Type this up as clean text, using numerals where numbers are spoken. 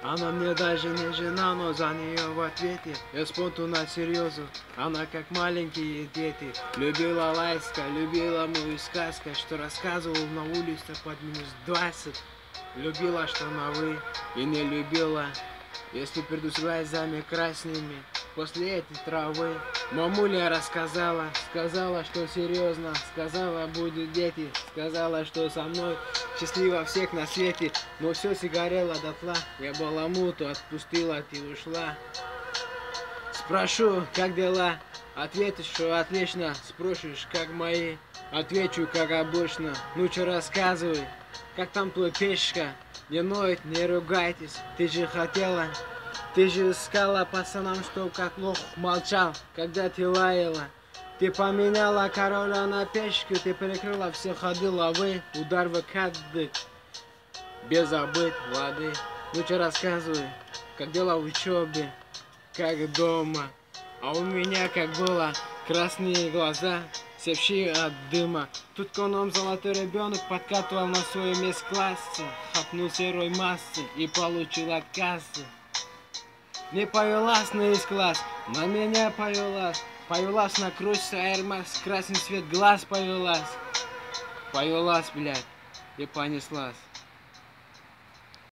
Она мне даже не жена, но за нее в ответе я спонту на серьезу. Она как маленькие дети. Любила лайска, любила мою сказку, что рассказывал на улице под -20. Любила, что на вы, и не любила, если приду с глазами красными. После этой травы мамуля рассказала, сказала, что серьезно, сказала, будут дети, сказала, что со мной счастлива всех на свете, но все сигарело дотла, я баламуту отпустила, ты ушла. Спрошу, как дела, ответишь, что отлично, спросишь, как мои, отвечу, как обычно, ну че рассказывай, как там твой пешка, не ноет, не ругайтесь, ты же хотела. Ты же искала пацанам, что как лох молчал, когда ты лаяла. Ты поменяла короля на печку, ты перекрыла все ходы лавы, удар в кадык, без забыть воды. Лучше рассказывай, как дела в учебе, как дома. А у меня как было, красные глаза, севшие от дыма. Тут к нам золотой ребенок подкатывал на своем мест-классе, хапнул серой массы и получил отказ. Не повелась на весь класс, на меня повелась. Повелась на круче Air Max, красный цвет глаз повелась. Повелась, блядь, и понеслась.